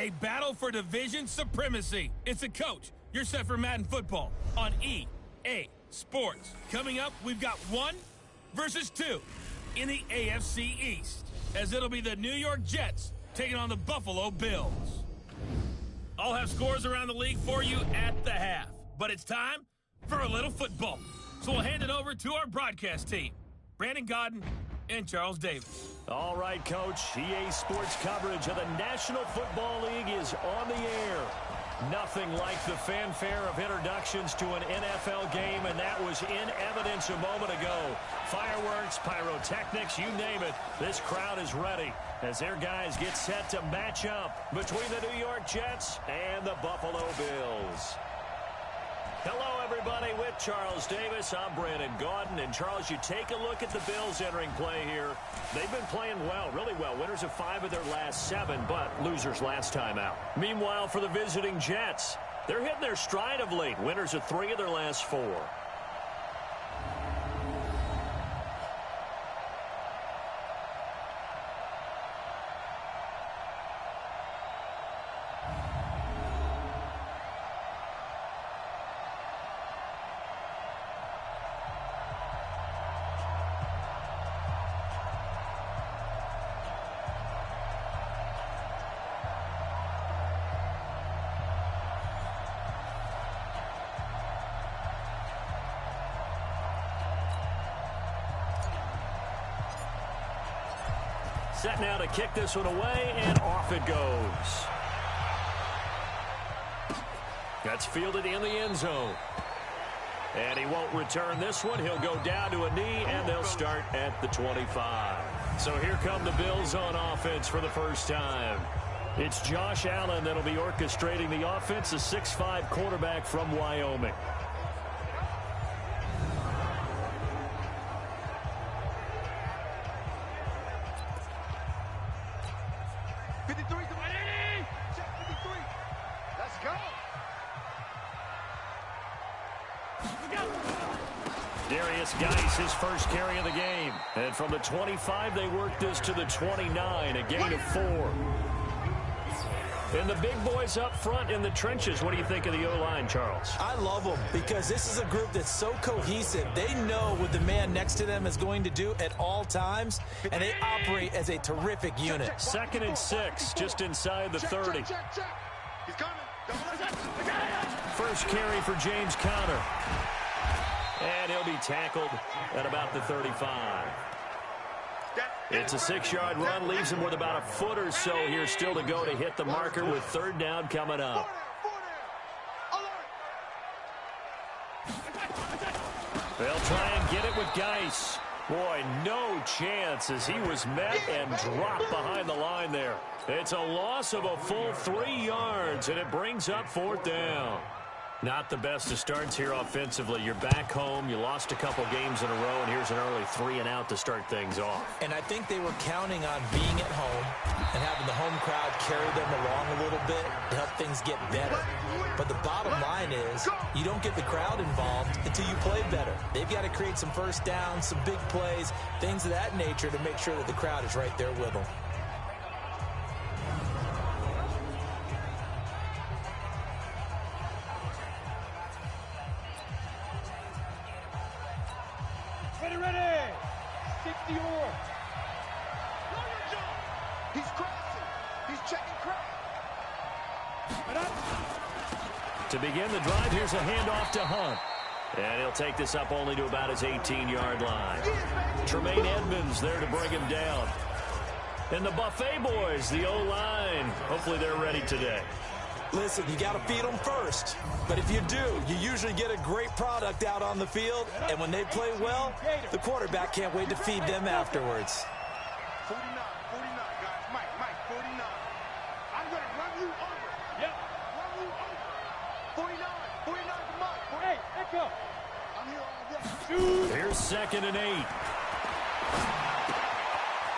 A battle for division supremacy. It's a coach. You're set for Madden football on EA Sports. Coming up, we've got 1 versus 2 in the AFC East, as it'll be the New York Jets taking on the Buffalo Bills. I'll have scores around the league for you at the half, but it's time for a little football. So we'll hand it over to our broadcast team, Brandon Godden and Charles Davis. All right, Coach. EA Sports coverage of the National Football League is on the air. Nothing like the fanfare of introductions to an NFL game, and that was in evidence a moment ago. Fireworks, pyrotechnics, you name it. This crowd is ready as their guys get set to match up between the New York Jets and the Buffalo Bills. Hello, everybody. With Charles Davis, I'm Brandon Gaudin. And, Charles, you take a look at the Bills entering play here. They've been playing well, really well. Winners of 5 of their last 7, but losers last time out. Meanwhile, for the visiting Jets, they're hitting their stride of late. Winners of 3 of their last 4. Set now to kick this one away, and off it goes. That's fielded in the end zone. And he won't return this one. He'll go down to a knee, and they'll start at the 25. So here come the Bills on offense for the first time. It's Josh Allen that'll be orchestrating the offense, a 6'5" quarterback from Wyoming. Geis, his first carry of the game. And from the 25, they work this to the 29, a gain of 4. And the big boys up front in the trenches. What do you think of the O-line, Charles? I love them because this is a group that's so cohesive. They know what the man next to them is going to do at all times, and they operate as a terrific unit. 2nd and 6, just inside the 30. He's coming. First carry for James Conner. And he'll be tackled at about the 35. It's a 6-yard run, leaves him with about a foot or so here still to go to hit the marker with 3rd down coming up. They'll try and get it with Geis. Boy, no chance as he was met and dropped behind the line there. It's a loss of a full 3 yards, and it brings up 4th down. Not the best of starts here offensively. You're back home. You lost a couple games in a row, and here's an early 3-and-out to start things off. And I think they were counting on being at home and having the home crowd carry them along a little bit to help things get better. But the bottom line is you don't get the crowd involved until you play better. They've got to create some first downs, some big plays, things of that nature to make sure that the crowd is right there with them. To begin the drive, here's a handoff to Hunt. And he'll take this up only to about his 18-yard line. Tremaine Edmonds there to bring him down. And the Buffet boys, the O-line, hopefully they're ready today. Listen, you got to feed them first. But if you do, you usually get a great product out on the field. And when they play well, the quarterback can't wait to feed them afterwards. 49, guys. Mike, 49. I'm going to run you over. Yep. Run you over. 49 to Mike. Hey, echo. I'm here all day. Here's 2nd and 8.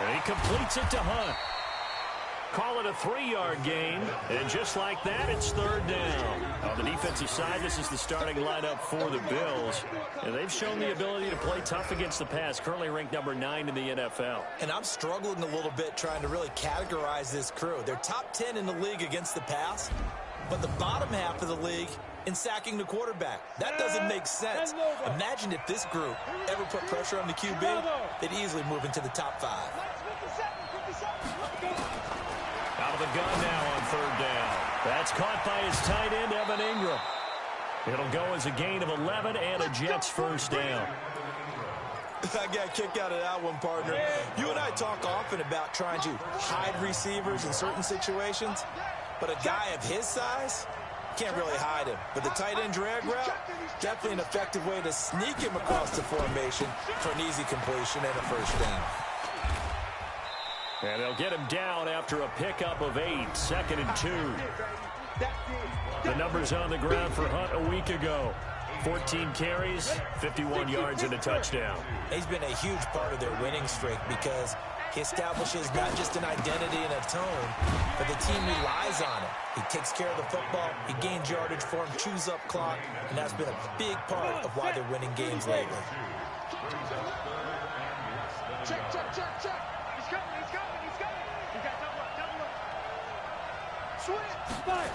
And he completes it to Hunt. call it a 3-yard gain. And just like that, it's third down. On the defensive side, this is the starting lineup for the Bills. And they've shown the ability to play tough against the pass, currently ranked number 9 in the NFL. And I'm struggling a little bit trying to really categorize this crew. They're top 10 in the league against the pass, but the bottom half of the league in sacking the quarterback. That doesn't make sense. Imagine if this group ever put pressure on the QB, they'd easily move into the top 5. Out of the gun now on third down. That's caught by his tight end, Evan Ingram. It'll go as a gain of 11 and a Jets first down. I got a kick out of that one, partner. You and I talk often about trying to hide receivers in certain situations, but a guy of his size can't really hide him. But the tight end drag route, definitely an effective way to sneak him across the formation for an easy completion and a first down. And they'll get him down after a pickup of 8, 2nd and 2. The numbers on the ground for Hunt a week ago. 14 carries, 51 yards, and a touchdown. He's been a huge part of their winning streak because he establishes not just an identity and a tone, but the team relies on it. He takes care of the football, he gains yardage for him, chews up clock, and that's been a big part of why they're winning games lately. Check, check, check, check. He's coming, he's coming, he's coming. He got double up. Switch, spike.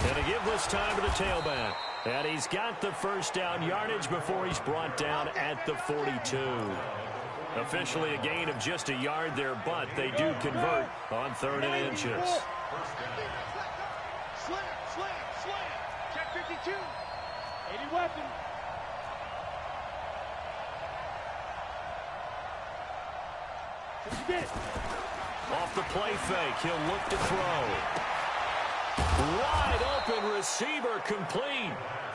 And to give this time to the tailback. And he's got the first down yardage before he's brought down at the 42. Officially a gain of just a yard there, but they do convert on 3rd and inches. Slam. Check 52. 80 weapon. Off the play fake, he'll look to throw. Wide open receiver complete.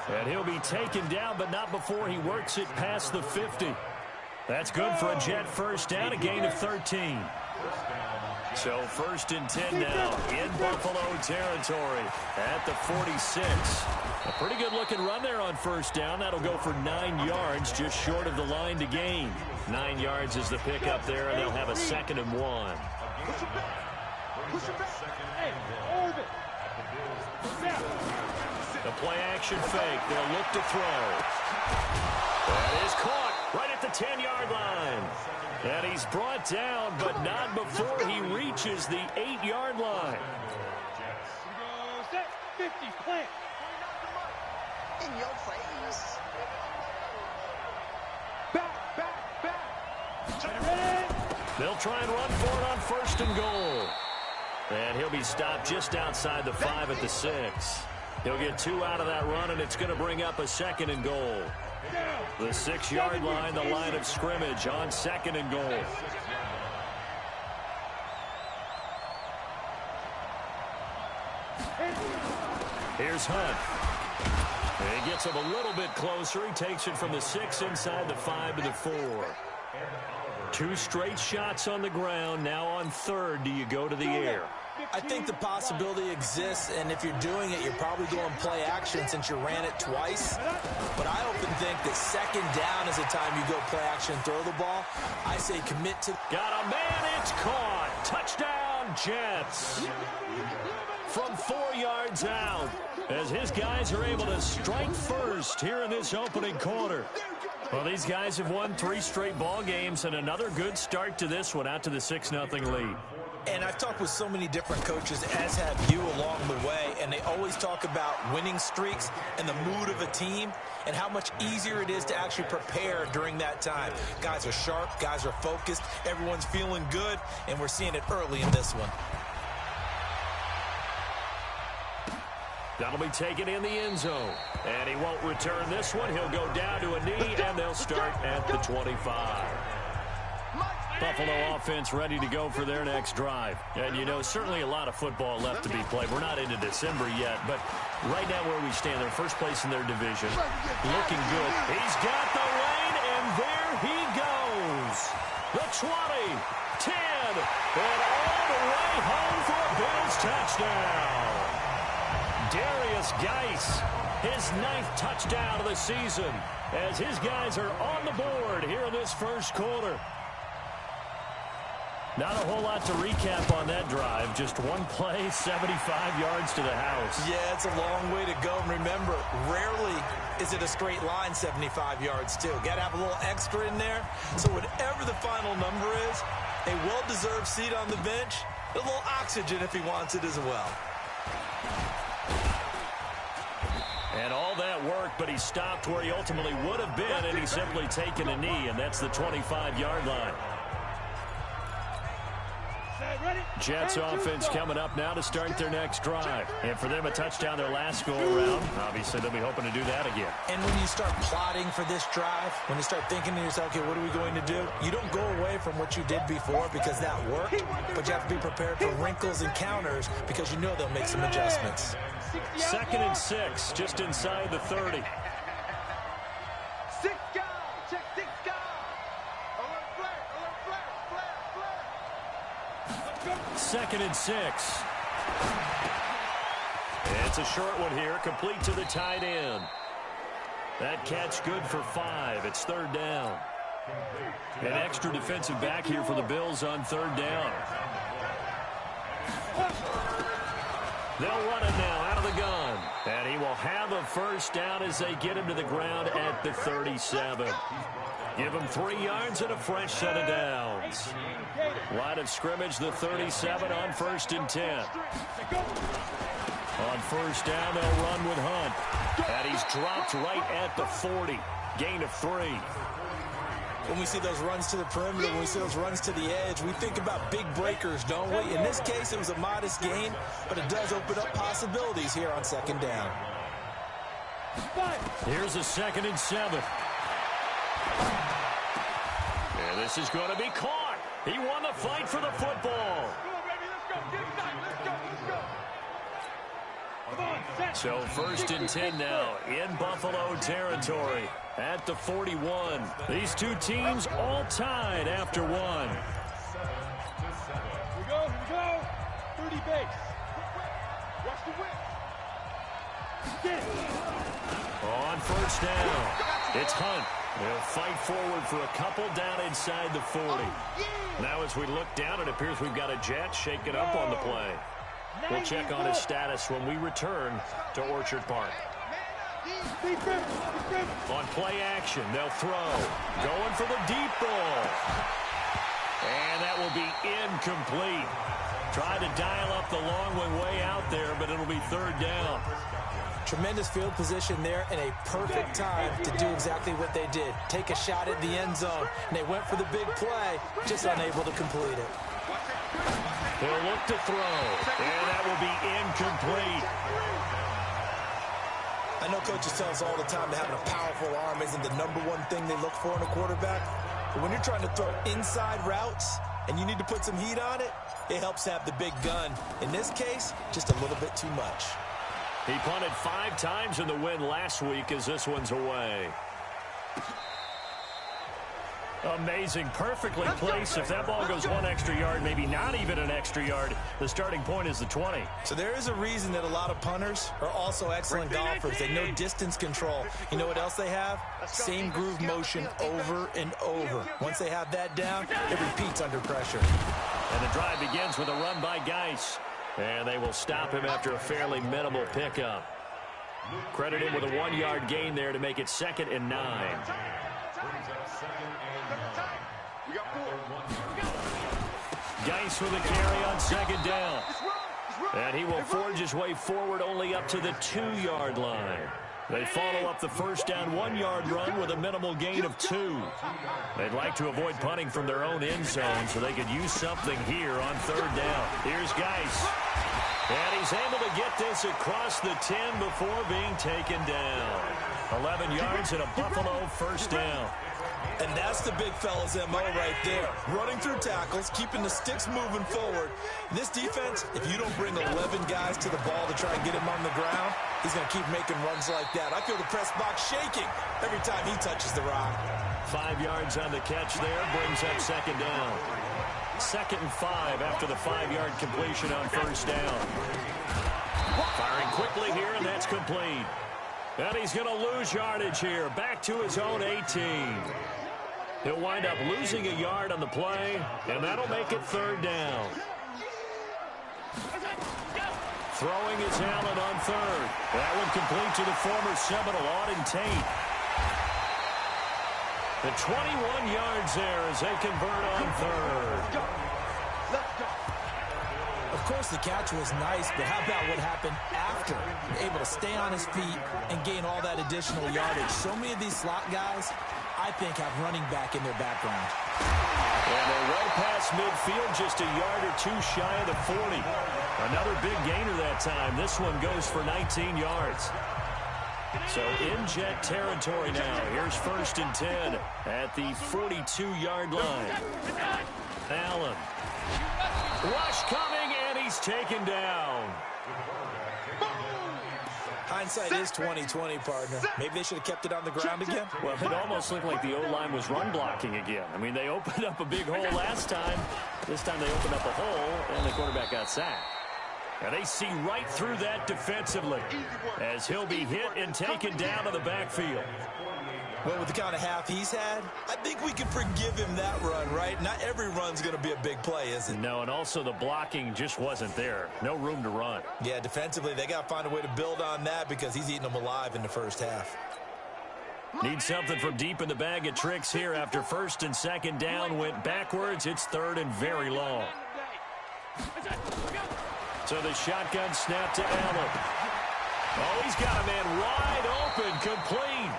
And he'll be taken down, but not before he works it past the 50. That's good for a Jet first down, a gain of 13. So 1st and 10 now in Buffalo territory at the 46. A pretty good looking run there on first down. That'll go for 9 yards, just short of the line to gain. 9 yards is the pickup there, and they'll have a 2nd and 1. The play action fake. They'll look to throw. That is caught right at the 10-yard line. And he's brought down, but not before he reaches the 8-yard line. 50, plant. In your face. Back. They'll try and run for it on 1st and goal. And he'll be stopped just outside the 5 at the 6. He'll get 2 out of that run, and it's going to bring up a 2nd and goal. The 6-yard line, the line of scrimmage on 2nd and goal. Here's Hunt. And he gets him a little bit closer. He takes it from the 6 inside the 5 to the 4. 2 straight shots on the ground. Now on 3rd, do you go to the air? I think the possibility exists, and if you're doing it, you're probably going play action since you ran it twice. But I often think that 2nd down is the time you go play action and throw the ball. I say commit to... Got a man, it's caught. Touchdown, Jets. From 4 yards out, as his guys are able to strike first here in this opening quarter. Well, these guys have won 3 straight ball games, and another good start to this one, out to the 6-0 lead. And I've talked with so many different coaches, as have you along the way, and they always talk about winning streaks and the mood of a team and how much easier it is to actually prepare during that time. Guys are sharp, guys are focused, everyone's feeling good, and we're seeing it early in this one. That'll be taken in the end zone. And he won't return this one. He'll go down to a knee, and they'll start at the 25. Buffalo offense ready to go for their next drive. And, you know, certainly a lot of football left to be played. We're not into December yet, but right now where we stand, they're first place in their division. Looking good. He's got the lane, and there he goes. The 20, 10, and all the way home for a Bills touchdown. Darius Geis, his 9th touchdown of the season, as his guys are on the board here in this first quarter. Not a whole lot to recap on that drive. Just one play, 75 yards to the house. Yeah, it's a long way to go. And remember, rarely is it a straight line 75 yards, too. Got to have a little extra in there. So whatever the final number is, a well-deserved seat on the bench, a little oxygen if he wants it as well. And all that work, but he stopped where he ultimately would have been, and he's simply taken a knee, and that's the 25-yard line. Jets offense coming up now to start their next drive. And for them, a touchdown their last go-around. Obviously, they'll be hoping to do that again. And when you start plotting for this drive, when you start thinking to yourself, okay, what are we going to do? You don't go away from what you did before because that worked, but you have to be prepared for wrinkles and counters because you know they'll make some adjustments. 2nd and 6, just inside the 30. 6 guys. Check 6 guys. Alert flare. Alert flare. 2nd and 6. It's a short one here, complete to the tight end. That catch good for 5. It's 3rd down. An extra defensive back here for the Bills on 3rd down. They'll run it now out of the gun. And he will have a 1st down as they get him to the ground at the 37. Give him 3 yards and a fresh set of downs. Line of scrimmage, the 37 on 1st and 10. On 1st down, they'll run with Hunt. And he's dropped right at the 40. Gain of 3. When we see those runs to the perimeter, when we see those runs to the edge, we think about big breakers, don't we? In this case, it was a modest gain, but it does open up possibilities here on 2nd down. Here's a 2nd and 7. And this is going to be caught. He won the fight for the football. So 1st and 10 now in Buffalo territory at the 41. These two teams all tied after 1. Here we go. 30 base. Watch the whip. On 1st down, it's Hunt. They'll fight forward for a couple down inside the 40. Now as we look down, it appears we've got a Jet shaking up on the play. We'll check on his status when we return to Orchard Park. On play action, they'll throw. Going for the deep ball. And that will be incomplete. Tried to dial up the long one way out there, but it'll be 3rd down. Tremendous field position there and a perfect time to do exactly what they did. Take a shot at the end zone. And they went for the big play, just unable to complete it. They'll look to throw, and that will be incomplete. I know coaches tell us all the time that having a powerful arm isn't the #1 thing they look for in a quarterback. But when you're trying to throw inside routes and you need to put some heat on it, it helps have the big gun. In this case, just a little bit too much. He punted 5 times in the win last week as this one's away. Amazing. Perfectly placed. If that ball goes 1 extra yard, maybe not even an extra yard, the starting point is the 20. So there is a reason that a lot of punters are also excellent golfers. They know distance control. You know what else they have? Same groove motion over and over. Once they have that down, it repeats under pressure. And the drive begins with a run by Geis. And they will stop him after a fairly minimal pickup. Credit him with a 1-yard gain there to make it 2nd and 9. Geis with a carry on 2nd down. And he will forge his way forward only up to the 2-yard line. They follow up the 1st down 1-yard run with a minimal gain of 2. They'd like to avoid punting from their own end zone so they could use something here on 3rd down. Here's Geis. And he's able to get this across the 10 before being taken down. 11 yards and a Buffalo 1st down. And that's the big fella's MO right there. Running through tackles, keeping the sticks moving forward. This defense, if you don't bring 11 guys to the ball to try and get him on the ground, he's going to keep making runs like that. I feel the press box shaking every time he touches the rock. 5 yards on the catch there, brings up 2nd down. 2nd and 5 after the 5-yard completion on 1st down. Firing quickly here, and that's complete. And he's going to lose yardage here. Back to his own 18. He'll wind up losing a yard on the play, and that'll make it third down. Throwing is Allen on third. That one complete to the former Seminole, Auden Tate. The 21 yards there as they convert on third. Of course, the catch was nice, but how about what happened after? Able to stay on his feet and gain all that additional yardage. So many of these slot guys, I think, have running back in their background. And they're right past midfield, just a yard or two shy of the 40. Another big gainer that time. This one goes for 19 yards. So in jet territory now. Here's 1st and 10 at the 42-yard line. Allen. Rush coming, and he's taken down. Hindsight is 20/20, partner. Maybe they should have kept it on the ground again. Well, it almost looked like the O-line was run blocking again. I mean, they opened up a big hole last time. This time they opened up a hole, and the quarterback got sacked. And they see right through that defensively as he'll be hit and taken down to the backfield. Well, with the kind of half he's had, I think we can forgive him that run, right? Not every run's going to be a big play, is it? No, and also the blocking just wasn't there. No room to run. Yeah, defensively, they got to find a way to build on that because he's eating them alive in the first half. Need something from deep in the bag of tricks here after 1st and 2nd down went backwards. It's 3rd and very long. So the shotgun snap to Allen. Oh, he's got a man wide open, complete.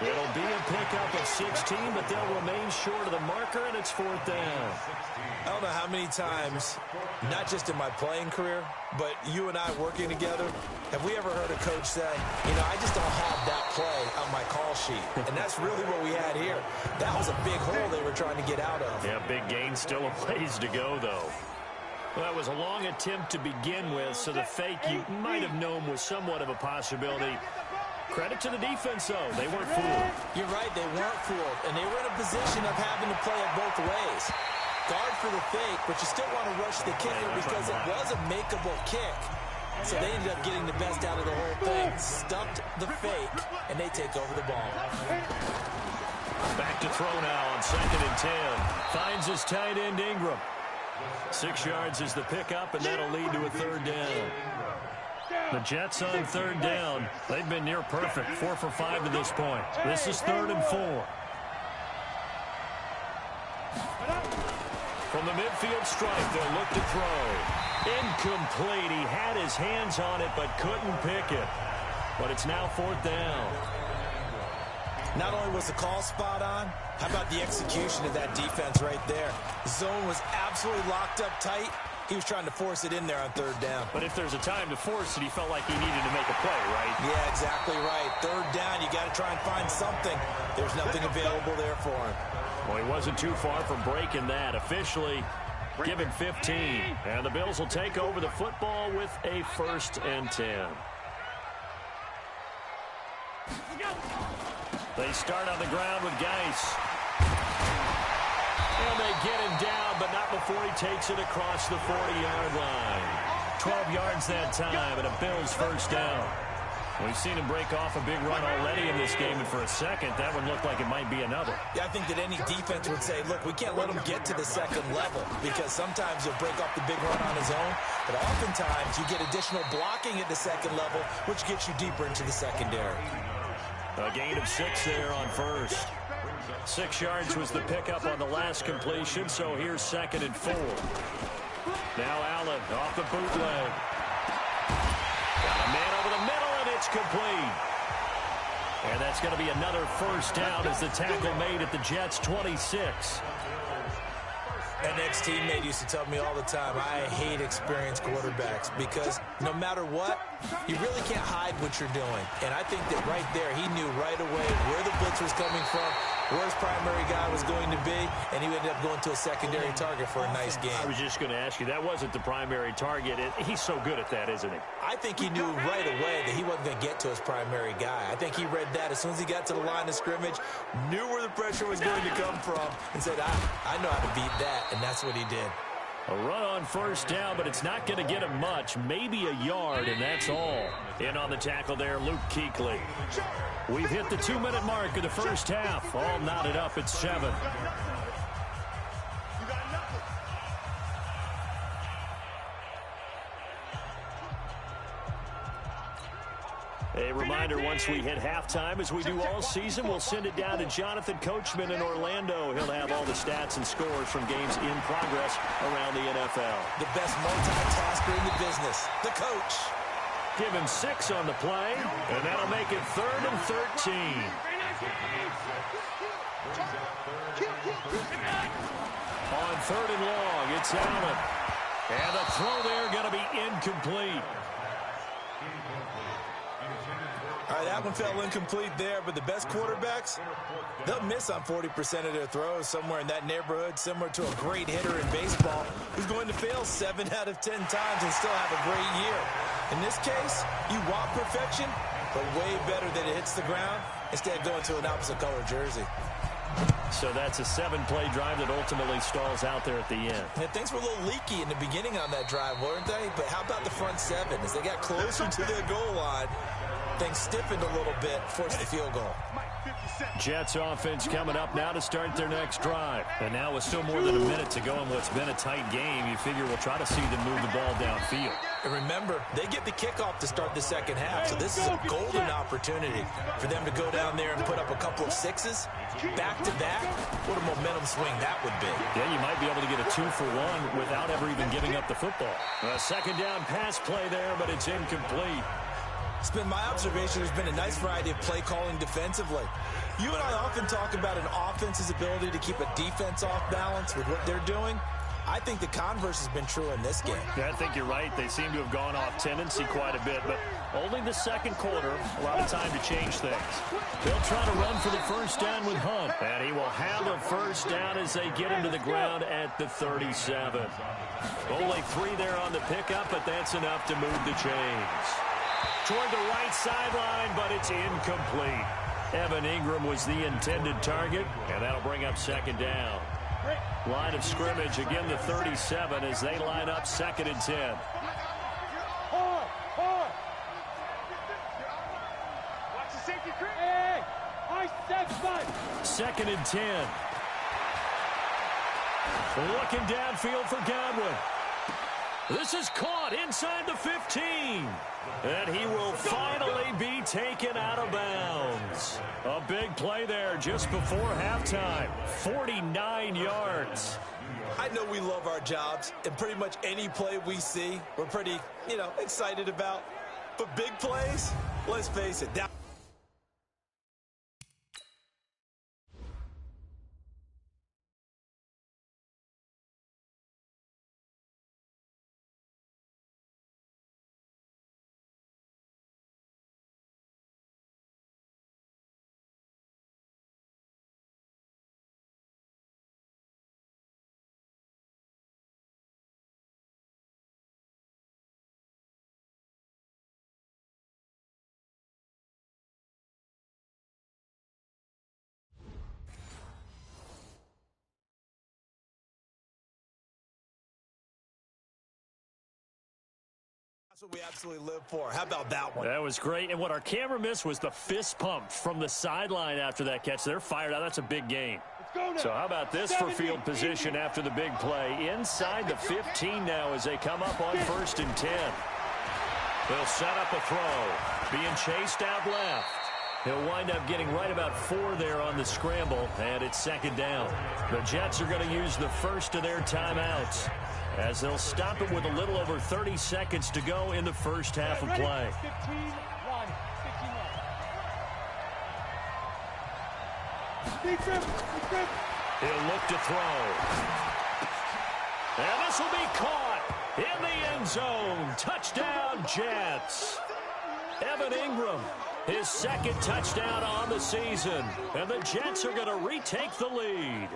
It'll be a pickup of 16, but they'll remain short of the marker, and it's 4th down. I don't know how many times, not just in my playing career, but you and I working together, have we ever heard a coach say, you know, I just don't have that play on my call sheet. And that's really what we had here. That was a big hole they were trying to get out of. Yeah, big gain, still a ways to go, though. Well, that was a long attempt to begin with, so the fake you might have known was somewhat of a possibility. Credit to the defense, though. They weren't fooled. You're right, they weren't fooled. And they were in a position of having to play it both ways. Guard for the fake, but you still want to rush the kicker because it was a makeable kick. So they ended up getting the best out of the whole thing. Stuffed the fake, and they take over the ball. Back to throw now on 2nd and 10. Finds his tight end, Ingram. 6 yards is the pickup, and that'll lead to a 3rd down. The Jets on 3rd down. They've been near perfect, 4 for 5 to this point. This is 3rd and 4. From the midfield stripe, they'll look to throw. Incomplete. He had his hands on it, but couldn't pick it. But it's now 4th down. Not only was the call spot on, how about the execution of that defense right there? Zone was absolutely locked up tight. He was trying to force it in there on 3rd down. But if there's a time to force it, he felt like he needed to make a play, right? Yeah, exactly right. 3rd down, you got to try and find something. There's nothing available there for him. Well, he wasn't too far from breaking that. Officially given 15. And the Bills will take over the football with a 1st and 10. They start on the ground with Geis. And they get him down, but not before he takes it across the 40-yard line. 12 yards that time, and a Bills 1st down. We've seen him break off a big run already in this game, and for a second, that one looked like it might be another. Yeah, I think that any defense would say, look, we can't let him get to the 2nd level, because sometimes he'll break off the big run on his own, but oftentimes you get additional blocking at the 2nd level, which gets you deeper into the secondary. A gain of 6 there on 1st. 6 yards was the pickup on the last completion, so here's 2nd and 4. Now Allen off the bootleg. Got a man over the middle, and it's complete. And that's going to be another 1st down as the tackle made at the Jets' 26. An ex-teammate used to tell me all the time, I hate experienced quarterbacks because no matter what, you really can't hide what you're doing. And I think that right there, he knew right away where the blitz was coming from, where his primary guy was going to be, and he ended up going to a secondary target for a nice game. I was just going to ask you, that wasn't the primary target. He's so good at that, isn't he? I think he knew right away that he wasn't going to get to his primary guy. I think he read that as soon as he got to the line of scrimmage, knew where the pressure was going to come from, and said, I know how to beat that, and that's what he did. A run on first down, but it's not going to get him much. Maybe a yard, and that's all. In on the tackle there, Luke Kuechly. We've hit the 2-minute mark of the first half. All knotted up at 7. A reminder, once we hit halftime, as we do all season, we'll send it down to Jonathan Coachman in Orlando. He'll have all the stats and scores from games in progress around the NFL. The best multitasker in the business, the coach. Give him 6 on the play, and that'll make it 3rd and 13. On 3rd and long, it's Allen. And the throw there going to be incomplete. All right, that one fell incomplete there, but the best quarterbacks, they'll miss on 40% of their throws, somewhere in that neighborhood, similar to a great hitter in baseball who's going to fail 7 out of 10 times and still have a great year. In this case, you want perfection, but way better that it hits the ground instead of going to an opposite color jersey. So that's a 7-play drive that ultimately stalls out there at the end. And things were a little leaky in the beginning on that drive, weren't they? But how about the front 7? As they got closer to the goal line, things stiffened a little bit, forced the field goal. Jets offense coming up now to start their next drive. And now with still more than a minute to go in what's been a tight game, you figure we'll try to see them move the ball downfield. And remember, they get the kickoff to start the second half, so this is a golden opportunity for them to go down there and put up a couple of 6s back-to-back. What a momentum swing that would be. Yeah, you might be able to get a 2-for-1 without ever even giving up the football. A second down pass play there, but it's incomplete. It's been my observation there's been a nice variety of play calling defensively. You and I often talk about an offense's ability to keep a defense off balance with what they're doing. I think the converse has been true in this game. Yeah, I think you're right. They seem to have gone off tendency quite a bit, but only the second quarter, a lot of time to change things. They'll try to run for the first down with Hunt, and he will have a first down as they get him to the ground at the 37. Only 3 there on the pickup, but that's enough to move the chains. Toward the right sideline, but it's incomplete. Evan Ingram was the intended target, and that'll bring up second down. Line of scrimmage, again the 37 as they line up 2nd and 10. Second and 10. Looking downfield for Godwin. This is caught inside the 15. And he will finally be taken out of bounds. A big play there just before halftime. 49 yards. I know we love our jobs, and pretty much any play we see, we're pretty, excited about. But big plays, let's face it, that That's what we absolutely live for. How about that one? That was great. And what our camera missed was the fist pump from the sideline after that catch. They're fired out. That's a big gain. So how about this for field position after the big play? Inside the 15 now as they come up on 1st and 10. They'll set up a throw. Being chased out left. He'll wind up getting right about 4 there on the scramble, and it's 2nd down. The Jets are going to use the first of their timeouts as they'll stop it with a little over 30 seconds to go in the first half of play. 15-1. He'll look to throw. And this will be caught in the end zone. Touchdown, Jets. Evan Ingram, his 2nd touchdown on the season. And the Jets are going to retake the lead.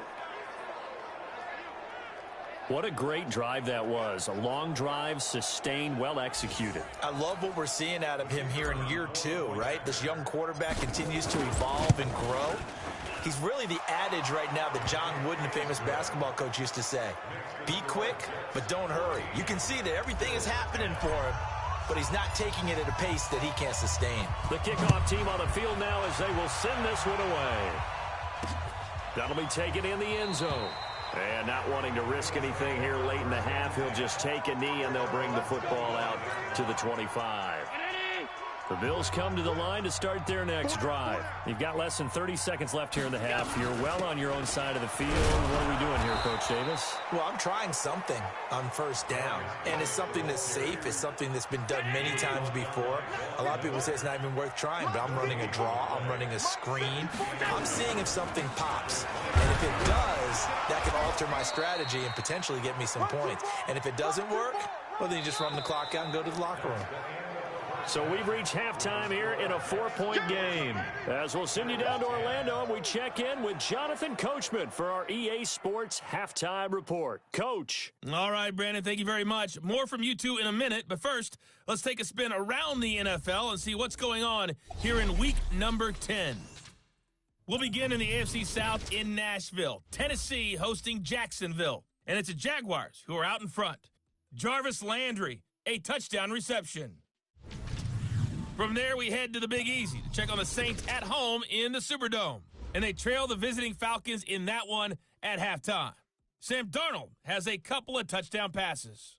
What a great drive that was. A long drive, sustained, well executed. I love what we're seeing out of him here in year 2, right? This young quarterback continues to evolve and grow. He's really the adage right now that John Wooden, the famous basketball coach, used to say. Be quick, but don't hurry. You can see that everything is happening for him, but he's not taking it at a pace that he can't sustain. The kickoff team on the field now as they will send this one away. That'll be taken in the end zone. And not wanting to risk anything here late in the half, he'll just take a knee and they'll bring the football out to the 25. The Bills come to the line to start their next drive. You've got less than 30 seconds left here in the half. You're well on your own side of the field. What are we doing here, Coach Davis? Well, I'm trying something on first down, and it's something that's safe. It's something that's been done many times before. A lot of people say it's not even worth trying, but I'm running a draw. I'm running a screen. I'm seeing if something pops, and if it does, that can alter my strategy and potentially get me some points. And if it doesn't work, well, then you just run the clock out and go to the locker room. So we've reached halftime here in a 4-point game. As we'll send you down to Orlando, and we check in with Jonathan Coachman for our EA Sports Halftime Report. Coach. All right, Brandon, thank you very much. More from you two in a minute, but first, let's take a spin around the NFL and see what's going on here in week number 10. We'll begin in the AFC South in Nashville. Tennessee hosting Jacksonville, and it's the Jaguars who are out in front. Jarvis Landry, a touchdown reception. From there, we head to the Big Easy to check on the Saints at home in the Superdome. And they trail the visiting Falcons in that one at halftime. Sam Darnold has a couple of touchdown passes.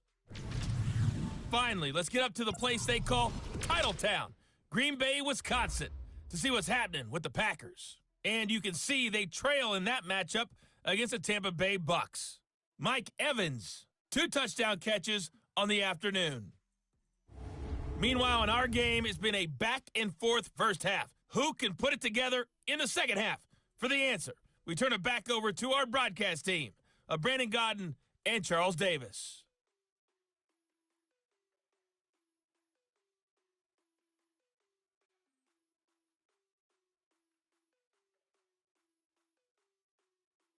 Finally, let's get up to the place they call Titletown, Green Bay, Wisconsin, to see what's happening with the Packers. And you can see they trail in that matchup against the Tampa Bay Bucks. Mike Evans, 2 touchdown catches on the afternoon. Meanwhile, in our game, it's been a back-and-forth first half. Who can put it together in the second half? For the answer, we turn it back over to our broadcast team of Brandon Godden and Charles Davis.